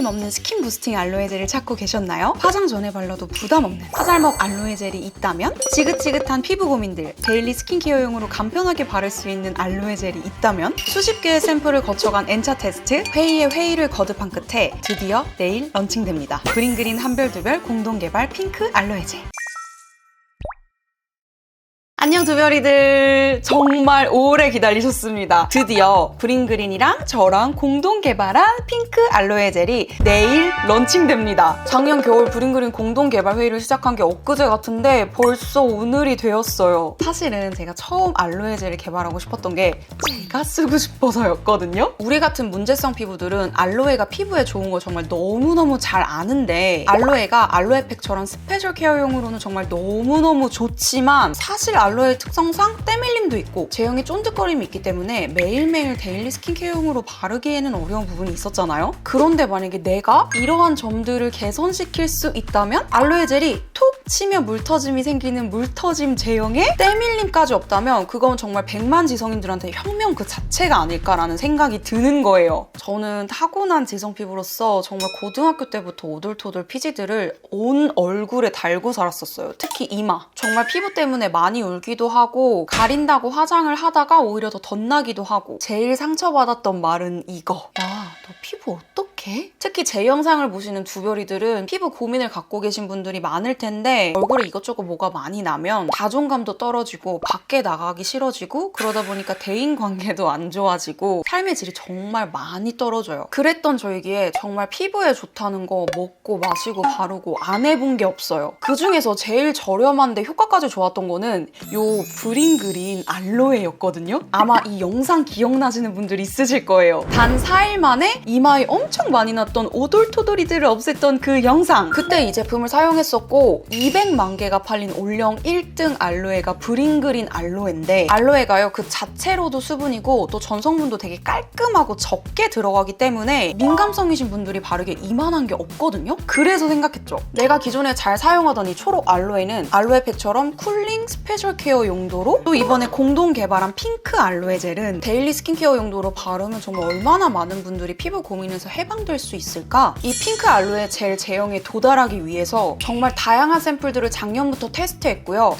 때밀림 없는 스킨 부스팅 알로에 젤을 찾고 계셨나요? 화장 전에 발라도 부담 없는 화잘먹 알로에 젤이 있다면, 지긋지긋한 피부 고민들 데일리 스킨케어용으로 간편하게 바를 수 있는 알로에 젤이 있다면, 수십 개의 샘플을 거쳐간 N차 테스트, 회의에 회의를 거듭한 끝에 드디어 내일 런칭됩니다. 브링그린 한별두별 공동개발 핑크 알로에 젤. 안녕 두별이들, 정말 오래 기다리셨습니다. 드디어 브링그린이랑 저랑 공동 개발한 핑크 알로에 젤이 내일 런칭됩니다. 작년 겨울 브링그린 공동 개발 회의를 시작한 게 엊그제 같은데 벌써 오늘이 되었어요. 사실은 제가 처음 알로에 젤을 개발하고 싶었던 게 제가 쓰고 싶어서였거든요. 우리 같은 문제성 피부들은 알로에가 피부에 좋은 거 정말 너무너무 잘 아는데, 알로에가 알로에팩처럼 스페셜 케어용으로는 정말 너무너무 좋지만, 사실 알로에 특성상 때밀림도 있고 제형의 쫀득거림이 있기 때문에 매일매일 데일리 스킨케어용으로 바르기에는 어려운 부분이 있었잖아요. 그런데 만약에 내가 이러한 점들을 개선시킬 수 있다면, 알로에 젤이 톡 치면 물터짐이 생기는 물터짐 제형에 때밀림까지 없다면 그건 정말 백만 지성인들한테 혁명 그 자체가 아닐까라는 생각이 드는 거예요. 저는 타고난 지성 피부로서 정말 고등학교 때부터 오돌토돌 피지들을 온 얼굴에 달고 살았었어요. 특히 이마. 정말 피부 때문에 많이 울기도 하고 가린다고 화장을 하다가 오히려 더 덧나기도 하고, 제일 상처받았던 말은 이거. 야, 너 피부 어떡해? 특히 제 영상을 보시는 두별이들은 피부 고민을 갖고 계신 분들이 많을 텐데, 얼굴에 이것저것 뭐가 많이 나면 자존감도 떨어지고 밖에 나가기 싫어지고, 그러다 보니까 대인관계도 안 좋아지고 삶의 질이 정말 많이 떨어져요. 그랬던 저에게 정말 피부에 좋다는 거 먹고 마시고 바르고 안 해본 게 없어요. 그 중에서 제일 저렴한데 효과까지 좋았던 거는 요 브링그린 알로에였거든요. 아마 이 영상 기억나시는 분들 있으실 거예요. 단 4일 만에 이마에 엄청 많이 났던 오돌토돌이들을 없앴던 그 영상. 그때 이 제품을 사용했었고 200만 개가 팔린 올영 1등 알로에가 브링그린 알로에인데, 알로에가요 그 자체로도 수분이고 또 전성분도 되게 깔끔하고 적게 들어가기 때문에 민감성이신 분들이 바르기에 이만한 게 없거든요. 그래서 생각했죠. 내가 기존에 잘 사용하던 이 초록 알로에는 알로에팩처럼 쿨링 스페셜 케어 용도로, 또 이번에 공동 개발한 핑크 알로에 젤은 데일리 스킨케어 용도로 바르면 정말 얼마나 많은 분들이 피부 고민에서 해방될 수 있을까? 이 핑크 알로에 젤 제형에 도달하기 위해서 정말 다양한 샘플들을 작년부터 테스트했고요.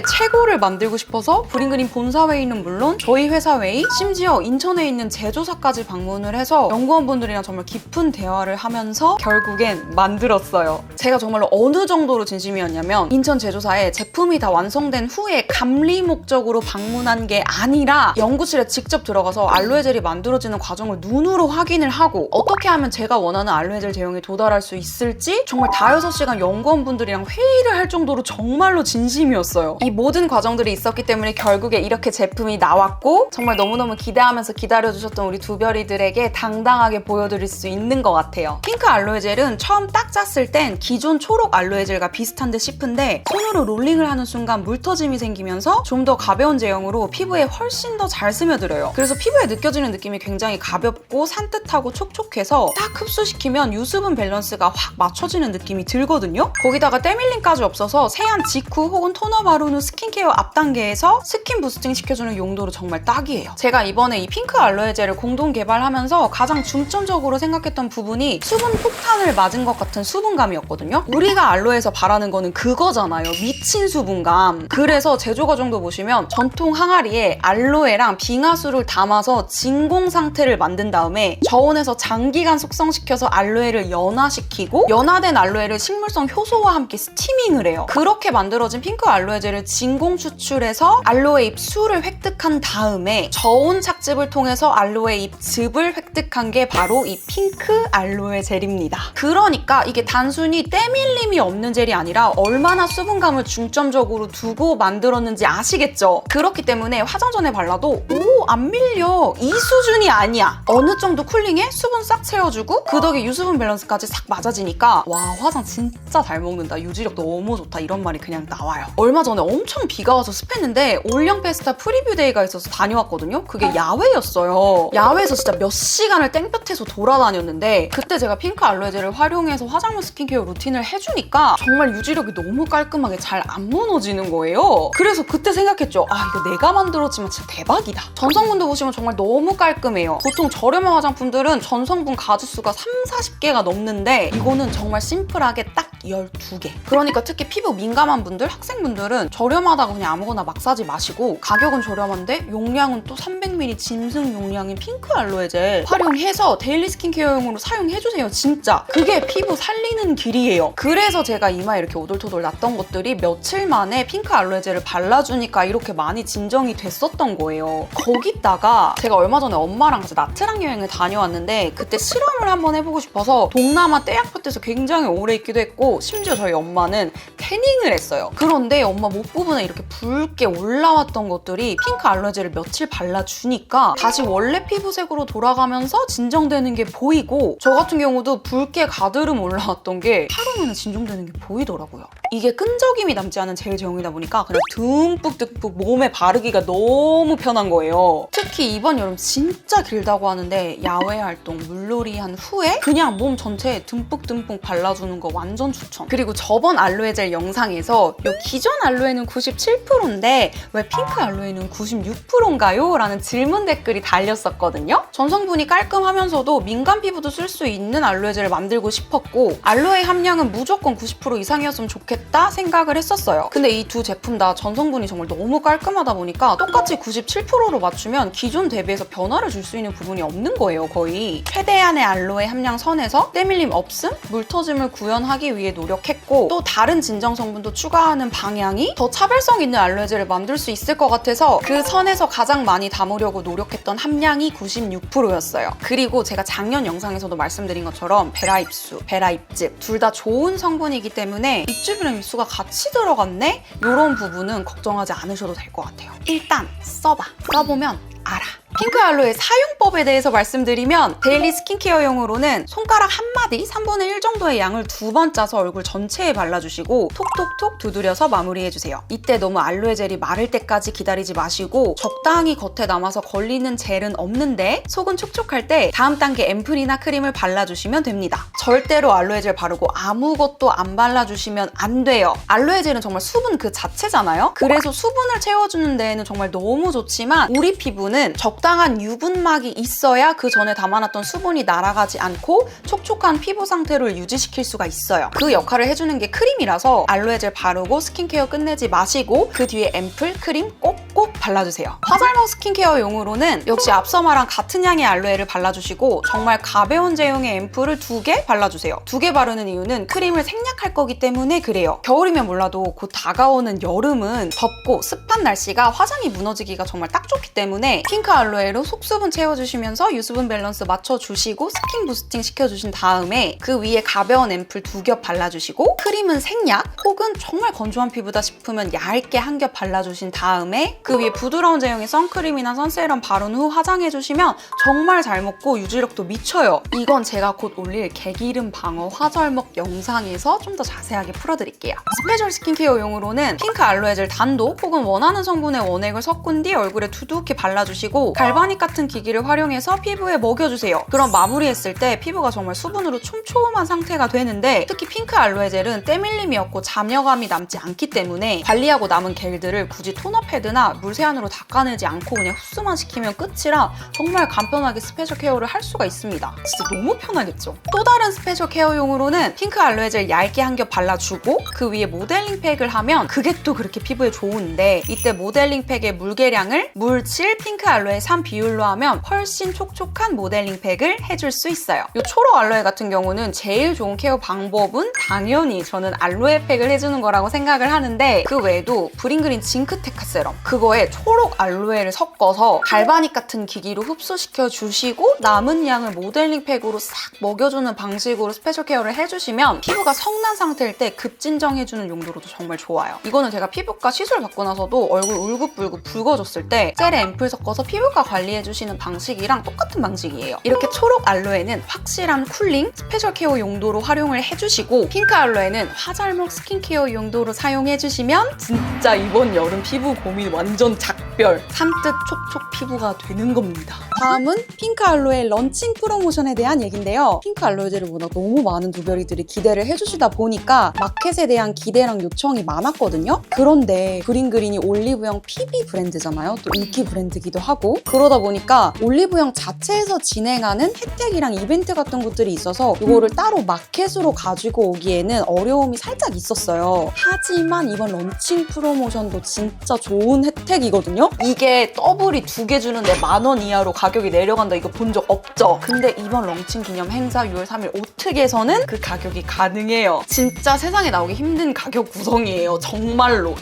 최고를 만들고 싶어서 브링그린 본사 회의는 물론 저희 회사 회의, 심지어 인천에 있는 제조사까지 방문을 해서 연구원분들이랑 정말 깊은 대화를 하면서 결국엔 만들었어요. 제가 정말로 어느 정도로 진심이었냐면, 인천 제조사에 제품이 다 완성된 후에 감리 목적으로 방문한 게 아니라 연구실에 직접 들어가서 알로에 젤이 만들어지는 과정을 눈으로 확인을 하고, 어떻게 하면 제가 원하는 알로에 젤 제형에 도달할 수 있을지 정말 5-6시간 연구원분들이랑 회의를 할 정도로 정말로 진심이었어요. 이 모든 과정들이 있었기 때문에 결국에 이렇게 제품이 나왔고, 정말 너무너무 기대하면서 기다려주셨던 우리 두별이들에게 당당하게 보여드릴 수 있는 것 같아요. 핑크 알로에 젤은 처음 딱 짰을 땐 기존 초록 알로에 젤과 비슷한 듯 싶은데, 손으로 롤링을 하는 순간 물터짐이 생기면서 좀 더 가벼운 제형으로 피부에 훨씬 더 잘 스며들어요. 그래서 피부에 느껴지는 느낌이 굉장히 가볍고 산뜻하고 촉촉해서 딱 흡수시키면 유수분 밸런스가 확 맞춰지는 느낌이 들거든요. 거기다가 때밀림까지 없어서 세안 직후 혹은 토너 바른 후 스킨케어 앞 단계에서 스킨 부스팅 시켜주는 용도로 정말 딱이에요. 제가 이번에 이 핑크 알로에 젤을 공동 개발하면서 가장 중점적으로 생각했던 부분이 수분 폭탄을 맞은 것 같은 수분감이었거든요. 우리가 알로에에서 바라는 거는 그거잖아요. 미친 수분감. 그래서 제조 과정도 보시면 전통 항아리에 알로에랑 빙하수를 담아서 진공 상태를 만든 다음에 저온에서 장기간 숙성시켜서 알로에를 연화시키고, 연화된 알로에를 식물성 효소와 함께 스티밍을 해요. 그렇게 만들어진 핑크 알로에 젤을 진공 추출해서 알로에 잎 수를 획득한 다음에 저온 착즙을 통해서 알로에 잎 즙을 획득한 게 바로 이 핑크 알로에 젤입니다. 그러니까 이게 단순히 때밀림이 없는 젤이 아니라 얼마나 수분감을 중점적으로 두고 만들었는지 아시겠죠? 그렇기 때문에 화장 전에 발라도 안 밀려, 이 수준이 아니야. 어느 정도 쿨링에 수분 싹 채워주고 그 덕에 유수분 밸런스까지 싹 맞아지니까 와, 화장 진짜 잘 먹는다, 유지력 너무 좋다, 이런 말이 그냥 나와요. 얼마 전에 엄청 비가 와서 습했는데 올영 페스타 프리뷰 데이가 있어서 다녀왔거든요. 그게 야외였어요. 야외에서 진짜 몇 시간을 땡볕에서 돌아다녔는데, 그때 제가 핑크 알로에 젤을 활용해서 화장용 스킨케어 루틴을 해주니까 정말 유지력이 너무 깔끔하게 잘 안 무너지는 거예요. 그래서 그때 생각했죠. 아, 이거 내가 만들었지만 진짜 대박이다. 전성분도 보시면 정말 너무 깔끔해요. 보통 저렴한 화장품들은 전 원성분 가지수가 30-40개가 넘는데 이거는 정말 심플하게 딱 12개. 그러니까 특히 피부 민감한 분들, 학생분들은 저렴하다고 그냥 아무거나 막 사지 마시고 가격은 저렴한데 용량은 또 300ml 짐승 용량인 핑크 알로에 젤 활용해서 데일리 스킨케어용으로 사용해주세요. 진짜 그게 피부 살리는 길이에요. 그래서 제가 이마에 이렇게 오돌토돌 났던 것들이 며칠 만에 핑크 알로에 젤을 발라주니까 이렇게 많이 진정이 됐었던 거예요. 거기다가 제가 얼마 전에 엄마랑 같이 나트랑 여행을 다녀왔는데 그때 실험을 한번 해보고 싶어서 동남아 떼약볕에서 굉장히 오래 있기도 했고 심지어 저희 엄마는 태닝을 했어요. 그런데 엄마 목 부분에 이렇게 붉게 올라왔던 것들이 핑크 알로에 젤을 며칠 발라주니까 다시 원래 피부색으로 돌아가면서 진정되는 게 보이고 저 같은 경우도 붉게 가드름 올라왔던 게 하루 만에 진정되는 게 보이더라고요. 이게 끈적임이 남지 않은 젤 제형이다 보니까 그냥 듬뿍듬뿍 몸에 바르기가 너무 편한 거예요. 특히 이번 여름 진짜 길다고 하는데 야외 활동, 물놀이 한 후에 그냥 몸 전체에 듬뿍듬뿍 발라주는 거 완전 추천. 그리고 저번 알로에 젤 영상에서 이 기존 알로에는 97%인데 왜 핑크 알로에는 96%인가요? 라는 질문 댓글이 달렸었거든요. 전성분이 깔끔하면서도 민감 피부도 쓸 수 있는 알로에 젤을 만들고 싶었고 알로에 함량은 무조건 90% 이상이었으면 좋겠다 생각을 했었어요. 근데 이 두 제품 다 전성분이 정말 너무 깔끔하다 보니까 똑같이 97%로 맞추면 기존 대비해서 변화를 줄 수 있는 부분이 없는 거예요, 거의. 최대한의 알로에 함량 선에서 때밀림 없음, 물 터짐을 구현하기 위해 노력했고 또 다른 진정 성분도 추가하는 방향이 더 차별성 있는 알로에 젤을 만들 수 있을 것 같아서 그 선에서 가장 많이 담으려고 노력했던 함량이 96%였어요. 그리고 제가 작년 영상에서도 말씀드린 것처럼 베라 입수, 베라 입즙 둘 다 좋은 성분이기 때문에 입즙이랑 입수가 같이 들어갔네? 이런 부분은 걱정하지 않으셔도 될 것 같아요. 일단 써봐. 써보면 알아. 핑크 알로에 사용법에 대해서 말씀드리면 데일리 스킨케어용으로는 손가락 한 마디 3분의 1 정도의 양을 2번 짜서 얼굴 전체에 발라주시고 톡톡톡 두드려서 마무리해주세요. 이때 너무 알로에 젤이 마를 때까지 기다리지 마시고 적당히 겉에 남아서 걸리는 젤은 없는데 속은 촉촉할 때 다음 단계 앰플이나 크림을 발라주시면 됩니다. 절대로 알로에 젤 바르고 아무것도 안 발라주시면 안 돼요. 알로에 젤은 정말 수분 그 자체잖아요? 그래서 수분을 채워주는 데에는 정말 너무 좋지만 우리 피부는 적당한 유분막이 있어야 그 전에 담아놨던 수분이 날아가지 않고 촉촉한 피부 상태를 유지시킬 수가 있어요. 그 역할을 해주는 게 크림이라서 알로에 젤 바르고 스킨케어 끝내지 마시고 그 뒤에 앰플, 크림 꼭꼭 발라주세요. 화잘먹 스킨케어용으로는 역시 앞서 말한 같은 양의 알로에를 발라주시고 정말 가벼운 제형의 앰플을 2개 발라주세요. 2개 바르는 이유는 크림을 생략할 거기 때문에 그래요. 겨울이면 몰라도 곧 다가오는 여름은 덥고 습한 날씨가 화장이 무너지기가 정말 딱 좋기 때문에 핑크 알로에로 속수분 채워주시면서 유수분 밸런스 맞춰주시고 스킨 부스팅 시켜주신 다음에 그 위에 가벼운 앰플 2겹 발라주시고 크림은 생략 혹은 정말 건조한 피부다 싶으면 얇게 한 겹 발라주신 다음에 그 위에 부드러운 제형의 선크림이나 선세럼 바른 후 화장해주시면 정말 잘 먹고 유지력도 미쳐요. 이건 제가 곧 올릴 개기름 방어 화절먹 영상에서 좀 더 자세하게 풀어드릴게요. 스페셜 스킨케어용으로는 핑크 알로에 젤 단독 혹은 원하는 성분의 원액을 섞은 뒤 얼굴에 두둑히 발라주시고 갈바닉 같은 기기를 활용해서 피부에 먹여주세요. 그럼 마무리했을 때 피부가 정말 수분으로 촘촘한 상태가 되는데 특히 핑크 알로에 젤은 때밀림이 없고 잔여감이 남지 않기 때문에 관리하고 남은 겔들을 굳이 토너 패드나 물세안으로 닦아내지 않고 그냥 흡수만 시키면 끝이라 정말 간편하게 스페셜 케어를 할 수가 있습니다. 진짜 너무 편하겠죠? 또 다른 스페셜 케어용으로는 핑크 알로에 젤 얇게 한 겹 발라주고 그 위에 모델링 팩을 하면 그게 또 그렇게 피부에 좋은데 이때 모델링 팩의 물계량을 물 7, 핑크 알로에 3 비율로 하면 훨씬 촉촉한 모델링 팩을 해줄 수 있어요. 이 초록 알로에 같은 경우는 제일 좋은 케어 방법은 당연히 저는 알로에 팩을 해주는 거라고 생각을 하는데 그 외에도 브링그린 징크테카 세럼 그거에 초록 알로에를 섞어서 갈바닉 같은 기기로 흡수시켜 주시고 남은 양을 모델링 팩으로 싹 먹여주는 방식으로 스페셜 케어를 해주시면 피부가 성난 상태일 때 급진정해주는 용도로도 정말 좋아요. 이거는 제가 피부과 시술 받고 나서도 얼굴 울긋불긋 붉어졌을 때 젤에 앰플 섞어서 피부과 관리해주시는 방식이랑 똑같은 방식이에요. 이렇게 초록 알로에는 확실한 쿨링, 스페셜 케어 용도로 활용을 해주시고 핑크 알로에는 화잘먹 스킨케어 용도로 사용해주시면 진짜 이번 여름 피부 고민 완전 작별! 산뜻 촉촉 피부가 되는 겁니다. 다음은 핑크 알로에 런칭 프로모션에 대한 얘기인데요. 핑크 알로에 젤을 워낙 너무 많은 두별이들이 기대를 해주시다 보니까 마켓에 대한 기대랑 요청이 많았거든요. 그런데 브링그린이 올리브영 PB 브랜드잖아요. 또 인기 브랜드기도 되기도 하고, 그러다 보니까 올리브영 자체에서 진행하는 혜택이랑 이벤트 같은 것들이 있어서 이거를 따로 마켓으로 가지고 오기에는 어려움이 살짝 있었어요. 하지만 이번 런칭 프로모션도 진짜 좋은 혜택이거든요. 이게 더블이 2개 주는데 10,000원 이하로 가격이 내려간다, 이거 본 적 없죠? 근데 이번 런칭 기념 행사 6월 3일 오특에서는 그 가격이 가능해요. 진짜 세상에 나오기 힘든 가격 구성이에요. 정말로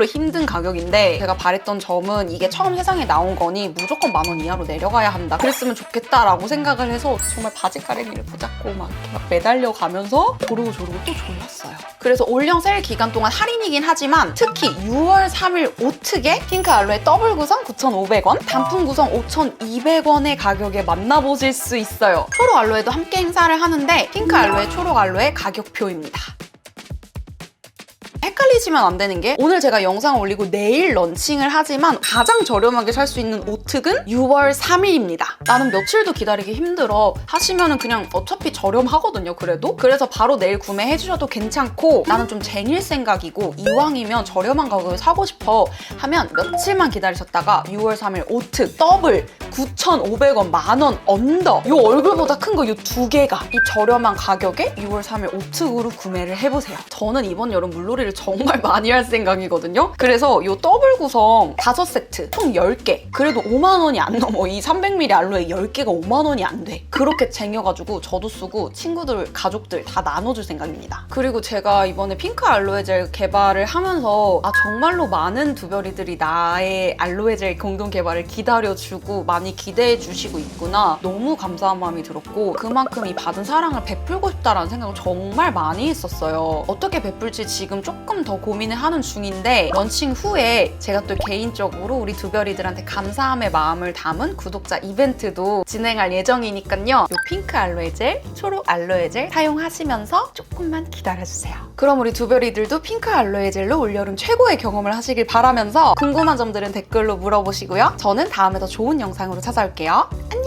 힘든 가격인데, 제가 바랬던 점은 이게 처음 세상에 나온 거니 무조건 10,000원 이하로 내려가야 한다, 그랬으면 좋겠다라고 생각을 해서 정말 바지가랭이를 붙잡고 막 매달려 가면서 조르고 또 졸랐어요. 그래서 올영 세일 기간 동안 할인이긴 하지만 특히 6월 3일 오특에 핑크 알로에 더블 구성 9,500원, 단품 구성 5,200원의 가격에 만나보실 수 있어요. 초록 알로에도 함께 행사를 하는데 핑크 알로에, 초록 알로에 가격표입니다. 헷갈리시면 안 되는 게, 오늘 제가 영상을 올리고 내일 런칭을 하지만 가장 저렴하게 살 수 있는 오특은 6월 3일입니다. 나는 며칠도 기다리기 힘들어 하시면은 그냥 어차피 저렴하거든요, 그래서 바로 내일 구매해 주셔도 괜찮고, 나는 좀 쟁일 생각이고 이왕이면 저렴한 가격에 사고 싶어 하면 며칠만 기다리셨다가 6월 3일 오특 더블 9,500원, 10,000원 언더, 이 얼굴보다 큰 거 이 2개가 이 저렴한 가격에 6월 3일 오특으로 구매를 해보세요. 저는 이번 여름 물놀이를 정말 많이 할 생각이거든요. 그래서 이 더블 구성 5세트 총 10개, 그래도 50,000원이 안 넘어. 이 300ml 알로에 10개가 50,000원이 안 돼. 그렇게 쟁여가지고 저도 쓰고 친구들, 가족들 다 나눠줄 생각입니다. 그리고 제가 이번에 핑크 알로에 젤 개발을 하면서 정말로 많은 두별이들이 나의 알로에 젤 공동 개발을 기다려주고 많이 기대해 주시고 있구나, 너무 감사한 마음이 들었고, 그만큼 이 받은 사랑을 베풀고 싶다라는 생각을 정말 많이 했었어요. 어떻게 베풀지 지금 조금 더 고민을 하는 중인데, 런칭 후에 제가 또 개인적으로 우리 두별이들한테 감사함의 마음을 담은 구독자 이벤트도 진행할 예정이니까요. 이 핑크 알로에 젤, 초록 알로에 젤 사용하시면서 조금만 기다려주세요. 그럼 우리 두별이들도 핑크 알로에 젤로 올여름 최고의 경험을 하시길 바라면서 궁금한 점들은 댓글로 물어보시고요. 저는 다음에 더 좋은 영상으로 찾아올게요. 안녕!